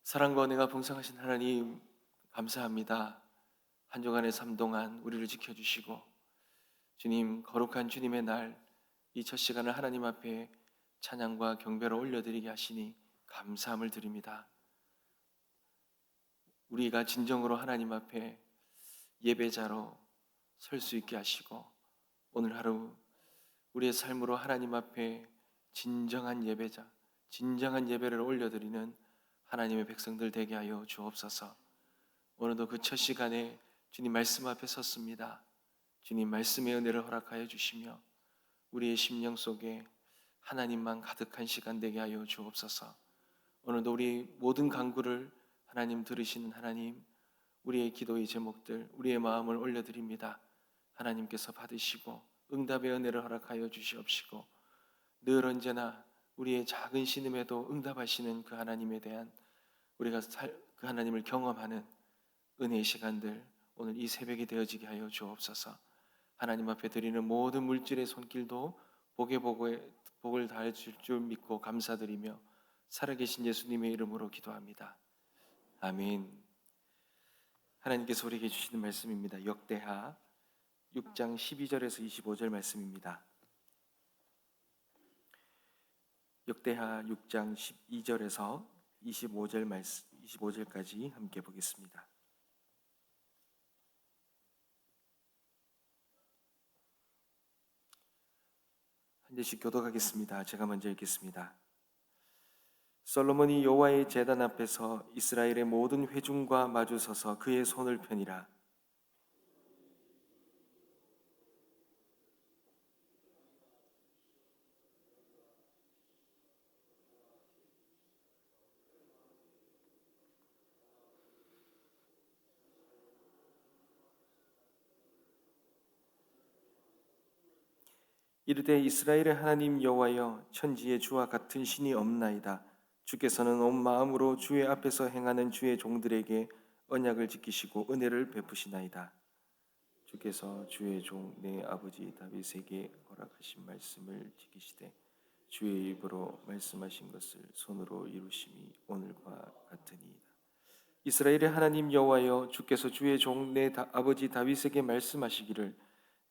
사랑과 은혜가 풍성하신 하나님, 감사합니다. 한 주간의 삶 동안 우리를 지켜주시고 주님, 거룩한 주님의 날, 이 첫 시간을 하나님 앞에 찬양과 경배로 올려드리게 하시니 감사함을 드립니다. 우리가 진정으로 하나님 앞에 예배자로 설 수 있게 하시고, 오늘 하루 우리의 삶으로 하나님 앞에 진정한 예배자, 진정한 예배를 올려드리는 하나님의 백성들 되게 하여 주옵소서. 오늘도 그 첫 시간에 주님 말씀 앞에 섰습니다. 주님 말씀의 은혜를 허락하여 주시며 우리의 심령 속에 하나님만 가득한 시간 되게 하여 주옵소서. 오늘도 우리 모든 간구를 하나님 들으시는 하나님, 우리의 기도의 제목들, 우리의 마음을 올려드립니다. 하나님께서 받으시고 응답의 은혜를 허락하여 주시옵시고, 늘 언제나 우리의 작은 신음에도 응답하시는 그 하나님에 대한 우리가 그 하나님을 경험하는 은혜의 시간들, 오늘 이 새벽이 되어지게 하여 주옵소서. 하나님 앞에 드리는 모든 물질의 손길도 복을 다해 줄 믿고 감사드리며 살아계신 예수님의 이름으로 기도합니다. 아멘. 하나님께서 우리에게 주시는 말씀입니다. 역대하 6장 12절에서 25절 말씀입니다. 역대하 6장 12절에서 25절까지 함께 보겠습니다. 한 절씩 교독하겠습니다. 제가 먼저 읽겠습니다. 솔로몬이 여호와의 제단 앞에서 이스라엘의 모든 회중과 마주서서 그의 손을 펴니라. 이르되 이스라엘의 하나님 여호와여, 천지의 주와 같은 신이 없나이다. 주께서는 온 마음으로 주의 앞에서 행하는 주의 종들에게 언약을 지키시고 은혜를 베푸시나이다. 주께서 주의 종 내 아버지 다윗에게 허락하신 말씀을 지키시되 주의 입으로 말씀하신 것을 손으로 이루심이 오늘과 같으니이다. 이스라엘의 하나님 여호와여, 주께서 주의 종 내 아버지 다윗에게 말씀하시기를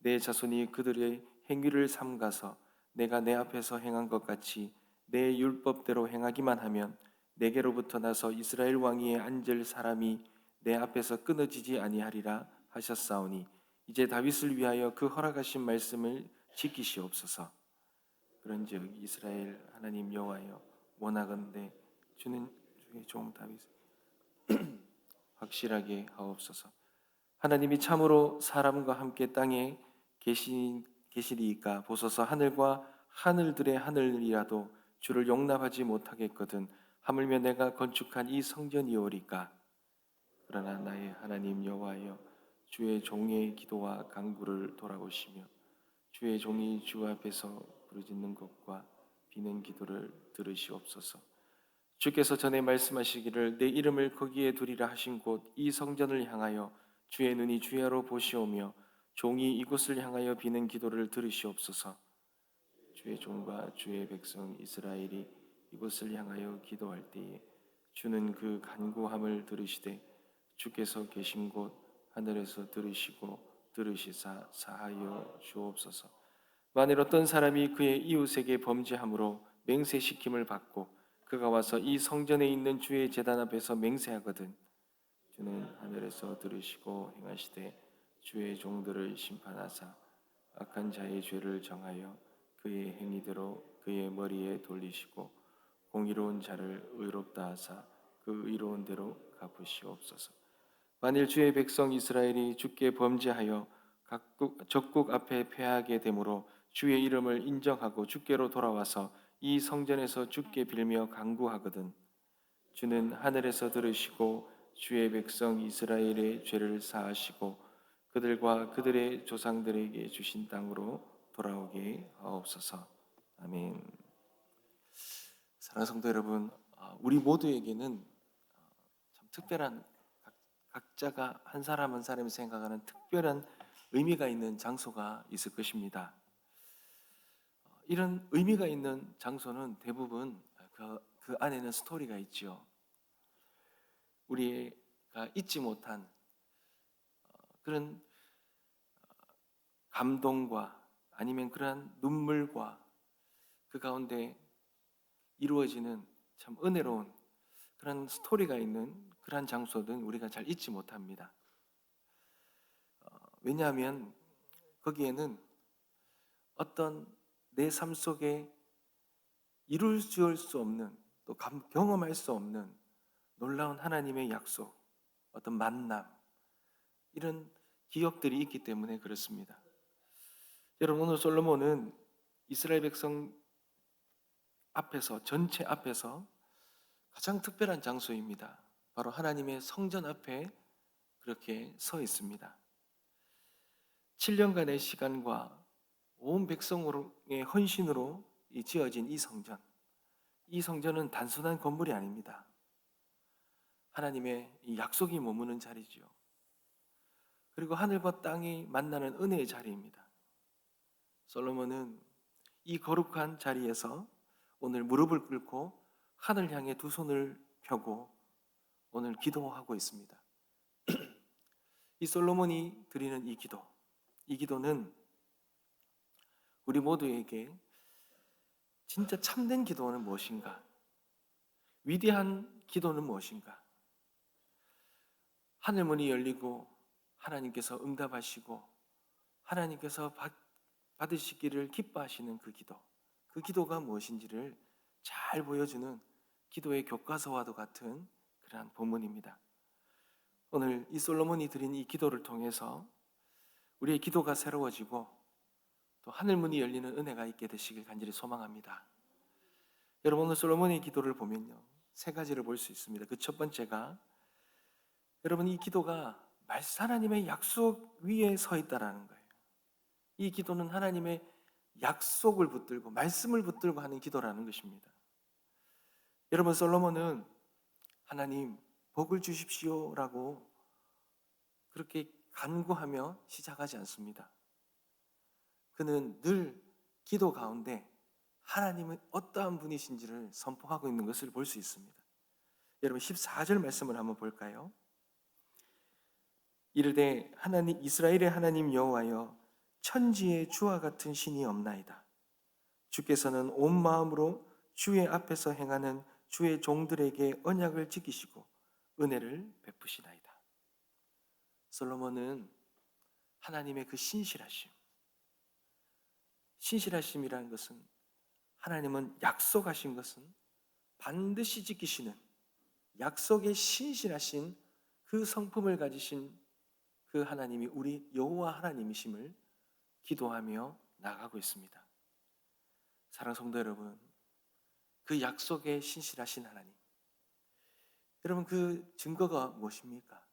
내 자손이 그들의 행위를 삼가서 내가 내 앞에서 행한 것 같이 내 율법대로 행하기만 하면 내게로부터 나서 이스라엘 왕위에 앉을 사람이 내 앞에서 끊어지지 아니하리라 하셨사오니 이제 다윗을 위하여 그 허락하신 말씀을 지키시옵소서. 그런즉 이스라엘 하나님 여호와여, 원하건대 주는 주의 종 다윗을 확실하게 하옵소서. 하나님이 참으로 사람과 함께 땅에 계시리이까 보소서. 하늘과 하늘들의 하늘이라도 주를 용납하지 못하겠거든 하물며 내가 건축한 이 성전이오리까. 그러나 나의 하나님 여호와여, 주의 종의 기도와 간구를 돌아보시며 주의 종이 주 앞에서 부르짖는 것과 비는 기도를 들으시옵소서. 주께서 전에 말씀하시기를 내 이름을 거기에 두리라 하신 곳 이 성전을 향하여 주의 눈이 주야로 보시오며 종이 이곳을 향하여 비는 기도를 들으시옵소서. 주의 종과 주의 백성 이스라엘이 이곳을 향하여 기도할 때에 주는 그 간구함을 들으시되 주께서 계신 곳 하늘에서 들으시고 들으시사 사하여 주옵소서. 만일 어떤 사람이 그의 이웃에게 범죄함으로 맹세시킴을 받고 그가 와서 이 성전에 있는 주의 제단 앞에서 맹세하거든 주는 하늘에서 들으시고 행하시되 주의 종들을 심판하사 악한 자의 죄를 정하여 그의 행위대로 그의 머리에 돌리시고 공의로운 자를 의롭다 하사 그 의로운 대로 갚으시옵소서. 만일 주의 백성 이스라엘이 주께 범죄하여 적국 앞에 패하게 되므로 주의 이름을 인정하고 주께로 돌아와서 이 성전에서 주께 빌며 간구하거든 주는 하늘에서 들으시고 주의 백성 이스라엘의 죄를 사하시고 그들과 그들의 조상들에게 주신 땅으로 돌아오게 하옵소서. 아멘. 사랑하는 성도 여러분, 우리 모두에게는 참 특별한, 각자가 한 사람 한 사람이 생각하는 특별한 의미가 있는 장소가 있을 것입니다. 이런 의미가 있는 장소는 대부분 그 안에는 스토리가 있죠. 우리가 잊지 못한 그런 감동과 아니면 그러한 눈물과 그 가운데 이루어지는 참 은혜로운 그런 스토리가 있는 그러한 장소든 우리가 잘 잊지 못합니다. 왜냐하면 거기에는 어떤 내 삶 속에 이룰 수 없는 또 경험할 수 없는 놀라운 하나님의 약속, 어떤 만남, 이런 기억들이 있기 때문에 그렇습니다. 여러분, 오늘 솔로몬은 이스라엘 백성 앞에서, 전체 앞에서 가장 특별한 장소입니다. 바로 하나님의 성전 앞에 그렇게 서 있습니다. 7년간의 시간과 온 백성의 헌신으로 지어진 이 성전은 단순한 건물이 아닙니다. 하나님의 이 약속이 머무는 자리죠. 그리고 하늘과 땅이 만나는 은혜의 자리입니다. 솔로몬은 이 거룩한 자리에서 오늘 무릎을 꿇고 하늘 향해 두 손을 펴고 오늘 기도하고 있습니다. 이 솔로몬이 드리는 이 기도는 우리 모두에게 진짜 참된 기도는 무엇인가? 위대한 기도는 무엇인가? 하늘문이 열리고 하나님께서 응답하시고 하나님께서 받으시기를 기뻐하시는 그 기도가 무엇인지를 잘 보여주는 기도의 교과서와도 같은 그러한 본문입니다. 오늘 이 솔로몬이 드린 이 기도를 통해서 우리의 기도가 새로워지고 또 하늘문이 열리는 은혜가 있게 되시길 간절히 소망합니다. 여러분, 오늘 솔로몬의 기도를 보면요, 세 가지를 볼 수 있습니다. 그 첫 번째가 여러분, 이 기도가 하나님의 약속 위에 서 있다라는 거예요. 이 기도는 하나님의 약속을 붙들고 말씀을 붙들고 하는 기도라는 것입니다. 여러분, 솔로몬은 하나님 복을 주십시오라고 그렇게 간구하며 시작하지 않습니다. 그는 늘 기도 가운데 하나님은 어떠한 분이신지를 선포하고 있는 것을 볼 수 있습니다. 여러분, 14절 말씀을 한번 볼까요? 이르되 하나님, 이스라엘의 하나님 여호와여, 천지에 주와 같은 신이 없나이다. 주께서는 온 마음으로 주의 앞에서 행하는 주의 종들에게 언약을 지키시고 은혜를 베푸시나이다. 솔로몬은 하나님의 그 신실하심이라는 것은, 하나님은 약속하신 것은 반드시 지키시는 약속에 신실하신 그 성품을 가지신 그 하나님이 우리 여호와 하나님이심을 기도하며 나아가고 있습니다. 사랑하는 성도 여러분, 그 약속에 신실하신 하나님, 여러분, 그 증거가 무엇입니까?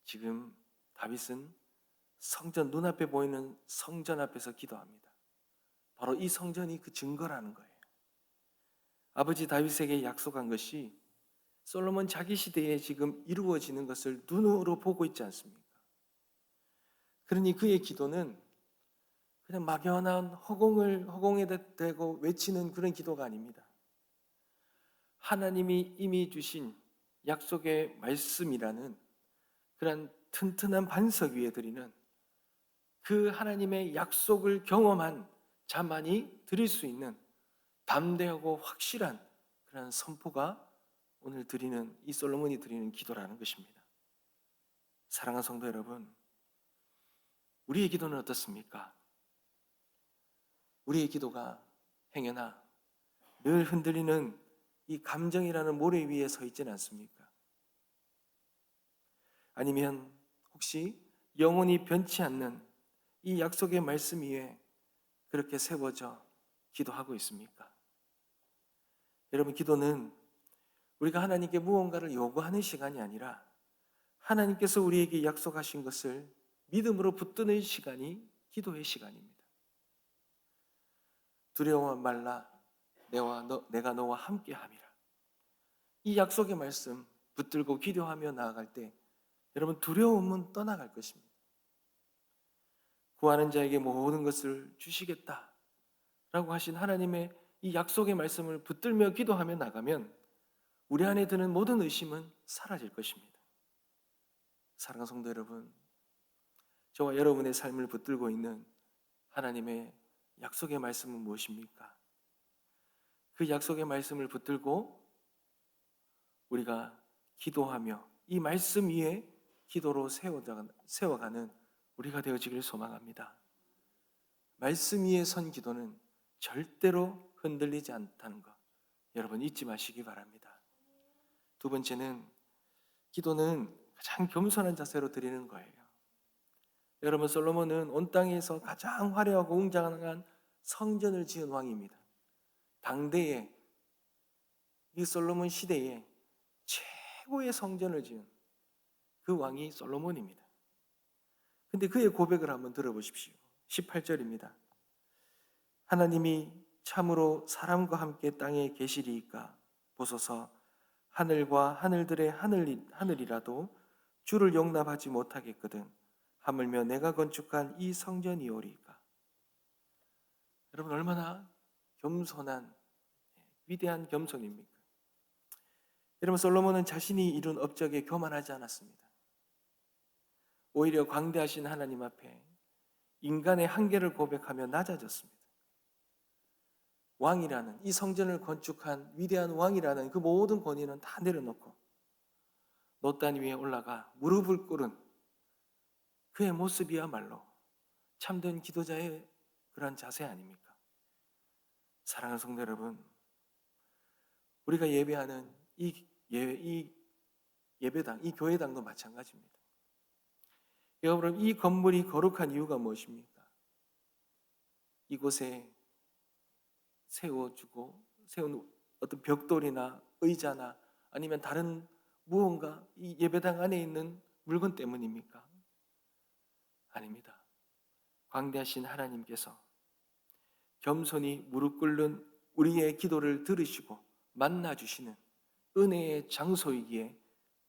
지금 다윗은 성전, 눈앞에 보이는 성전 앞에서 기도합니다. 바로 이 성전이 그 증거라는 거예요. 아버지 다윗에게 약속한 것이 솔로몬 자기 시대에 지금 이루어지는 것을 눈으로 보고 있지 않습니까? 그러니 그의 기도는 그냥 막연한 허공에 대고 외치는 그런 기도가 아닙니다. 하나님이 이미 주신 약속의 말씀이라는 그런 튼튼한 반석 위에 드리는 그 하나님의 약속을 경험한 자만이 드릴 수 있는 담대하고 확실한 그런 선포가 오늘 드리는 이 솔로몬이 드리는 기도라는 것입니다. 사랑하는 성도 여러분, 우리의 기도는 어떻습니까? 우리의 기도가 행여나 늘 흔들리는 이 감정이라는 모래 위에 서 있지는 않습니까? 아니면 혹시 영원히 변치 않는 이 약속의 말씀 위에 그렇게 세워져 기도하고 있습니까? 여러분, 기도는 우리가 하나님께 무언가를 요구하는 시간이 아니라 하나님께서 우리에게 약속하신 것을 믿음으로 붙드는 시간이 기도의 시간입니다. 두려워 말라, 내가 너와 함께 함이라. 이 약속의 말씀 붙들고 기도하며 나아갈 때 여러분, 두려움은 떠나갈 것입니다. 구하는 자에게 모든 것을 주시겠다라고 하신 하나님의 이 약속의 말씀을 붙들며 기도하며 나가면 우리 안에 드는 모든 의심은 사라질 것입니다. 사랑하는 성도 여러분, 저와 여러분의 삶을 붙들고 있는 하나님의 약속의 말씀은 무엇입니까? 그 약속의 말씀을 붙들고 우리가 기도하며 이 말씀 위에 기도로 세워가는 우리가 되어지기를 소망합니다. 말씀 위에 선 기도는 절대로 흔들리지 않다는 것, 여러분 잊지 마시기 바랍니다. 두 번째는, 기도는 가장 겸손한 자세로 드리는 거예요. 여러분, 솔로몬은 온 땅에서 가장 화려하고 웅장한 성전을 지은 왕입니다. 당대에, 이 솔로몬 시대에 최고의 성전을 지은 그 왕이 솔로몬입니다. 근데 그의 고백을 한번 들어보십시오. 18절입니다. 하나님이 참으로 사람과 함께 땅에 계시리이까 보소서. 하늘과 하늘들의 하늘이라도 주를 용납하지 못하겠거든 하물며 내가 건축한 이 성전이오리이까. 여러분, 얼마나 겸손한 위대한 겸손입니까? 여러분, 솔로몬은 자신이 이룬 업적에 교만하지 않았습니다. 오히려 광대하신 하나님 앞에 인간의 한계를 고백하며 낮아졌습니다. 왕이라는, 이 성전을 건축한 위대한 왕이라는 그 모든 권위는 다 내려놓고 놋단 위에 올라가 무릎을 꿇은 그의 모습이야말로 참된 기도자의 그런 자세 아닙니까? 사랑하는 성도 여러분, 우리가 예배하는 이 예배당, 이 교회당도 마찬가지입니다. 여러분, 이 건물이 거룩한 이유가 무엇입니까? 이곳에 세운 어떤 벽돌이나 의자나 아니면 다른 무언가 이 예배당 안에 있는 물건 때문입니까? 아닙니다. 광대하신 하나님께서 겸손히 무릎 꿇는 우리의 기도를 들으시고 만나주시는 은혜의 장소이기에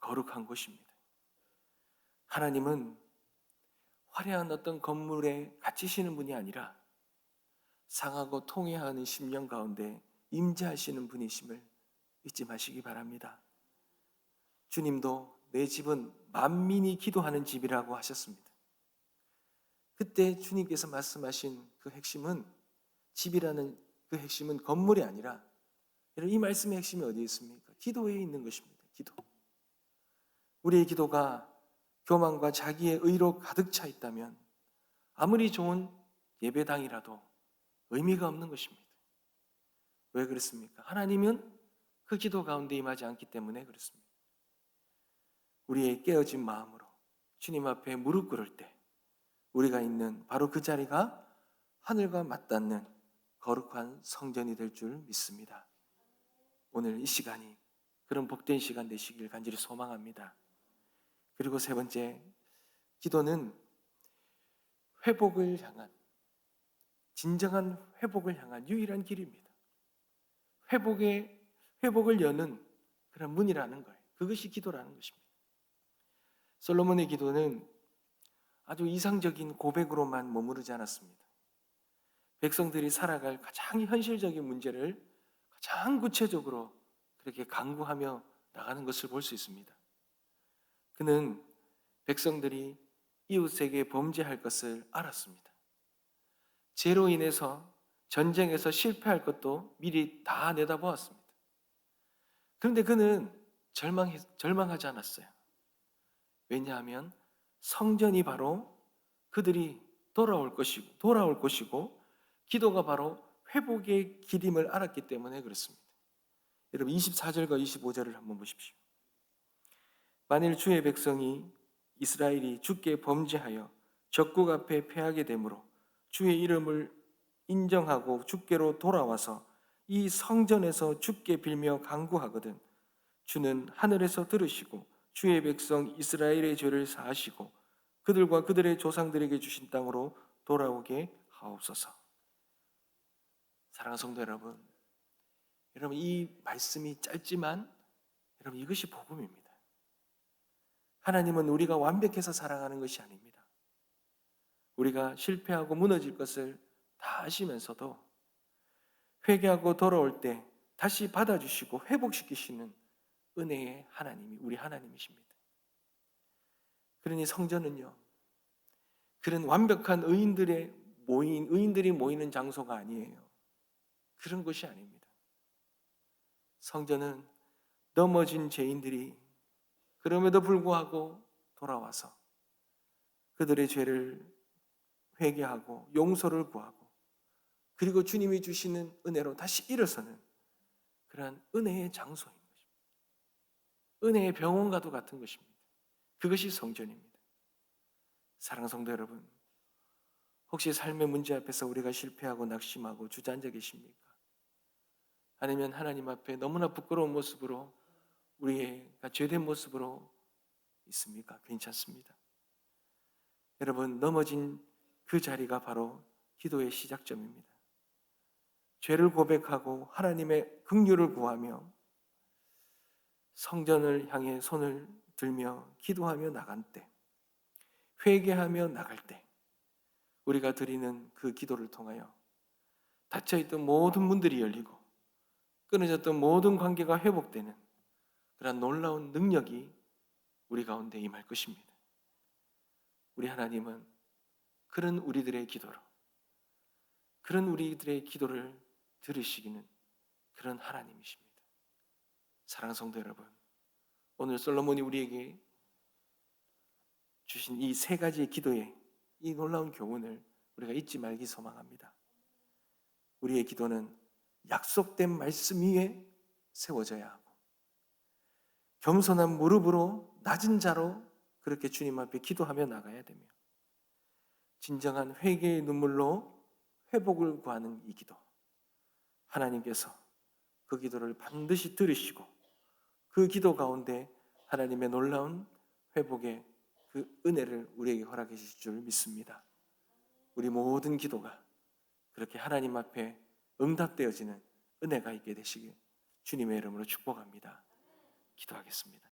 거룩한 곳입니다. 하나님은 화려한 어떤 건물에 갇히시는 분이 아니라 상하고 통회하는 심령 가운데 임재하시는 분이심을 잊지 마시기 바랍니다. 주님도 내 집은 만민이 기도하는 집이라고 하셨습니다. 그때 주님께서 말씀하신 그 핵심은, 집이라는 그 핵심은 건물이 아니라, 이 말씀의 핵심이 어디에 있습니까? 기도에 있는 것입니다. 기도. 우리의 기도가 교만과 자기의 의로 가득 차 있다면 아무리 좋은 예배당이라도 의미가 없는 것입니다. 왜 그렇습니까? 하나님은 그 기도 가운데 임하지 않기 때문에 그렇습니다. 우리의 깨어진 마음으로 주님 앞에 무릎 꿇을 때 우리가 있는 바로 그 자리가 하늘과 맞닿는 거룩한 성전이 될 줄 믿습니다. 오늘 이 시간이 그런 복된 시간 되시길 간절히 소망합니다. 그리고 세 번째, 기도는 회복을 향한, 진정한 회복을 향한 유일한 길입니다. 회복을 여는 그런 문이라는 거예요. 그것이 기도라는 것입니다. 솔로몬의 기도는 아주 이상적인 고백으로만 머무르지 않았습니다. 백성들이 살아갈 가장 현실적인 문제를 가장 구체적으로 그렇게 간구하며 나가는 것을 볼 수 있습니다. 그는 백성들이 이웃에게 범죄할 것을 알았습니다. 죄로 인해서 전쟁에서 실패할 것도 미리 다 내다보았습니다. 그런데 그는 절망하지 않았어요. 왜냐하면 성전이 바로 그들이 돌아올 것이고 기도가 바로 회복의 길임을 알았기 때문에 그렇습니다. 여러분, 24절과 25절을 한번 보십시오. 만일 주의 백성이 이스라엘이 주께 범죄하여 적국 앞에 패하게 되므로 주의 이름을 인정하고 주께로 돌아와서 이 성전에서 주께 빌며 간구하거든 주는 하늘에서 들으시고 주의 백성 이스라엘의 죄를 사하시고 그들과 그들의 조상들에게 주신 땅으로 돌아오게 하옵소서. 사랑하는 성도 여러분, 이 말씀이 짧지만 여러분, 이것이 복음입니다. 하나님은 우리가 완벽해서 사랑하는 것이 아닙니다. 우리가 실패하고 무너질 것을 다 아시면서도 회개하고 돌아올 때 다시 받아주시고 회복시키시는 은혜의 하나님이 우리 하나님이십니다. 그러니 성전은요, 그런 완벽한 의인들이 모이는 장소가 아니에요. 그런 곳이 아닙니다. 성전은 넘어진 죄인들이 그럼에도 불구하고 돌아와서 그들의 죄를 회개하고 용서를 구하고 그리고 주님이 주시는 은혜로 다시 일어서는 그러한 은혜의 장소인 것입니다. 은혜의 병원과도 같은 것입니다. 그것이 성전입니다. 사랑하는 성도 여러분, 혹시 삶의 문제 앞에서 우리가 실패하고 낙심하고 주저앉아 계십니까? 아니면 하나님 앞에 너무나 부끄러운 모습으로 우리가 죄된 모습으로 있습니까? 괜찮습니다. 여러분, 넘어진 그 자리가 바로 기도의 시작점입니다. 죄를 고백하고 하나님의 긍휼을 구하며 성전을 향해 손을 들며 기도하며 나간 때, 회개하며 나갈 때 우리가 드리는 그 기도를 통하여 닫혀있던 모든 문들이 열리고 끊어졌던 모든 관계가 회복되는 그런 놀라운 능력이 우리 가운데 임할 것입니다. 우리 하나님은 그런 우리들의 기도를 들으시기는 그런 하나님이십니다. 사랑하는 성도 여러분, 오늘 솔로몬이 우리에게 주신 이 세 가지의 기도의 이 놀라운 교훈을 우리가 잊지 말기 소망합니다. 우리의 기도는 약속된 말씀 위에 세워져야 하고 겸손한 무릎으로 낮은 자로 그렇게 주님 앞에 기도하며 나가야 되며 진정한 회개의 눈물로 회복을 구하는 이 기도, 하나님께서 그 기도를 반드시 들으시고 그 기도 가운데 하나님의 놀라운 회복의 그 은혜를 우리에게 허락해 주실 줄 믿습니다. 우리 모든 기도가 그렇게 하나님 앞에 응답되어지는 은혜가 있게 되시길 주님의 이름으로 축복합니다. 기도하겠습니다.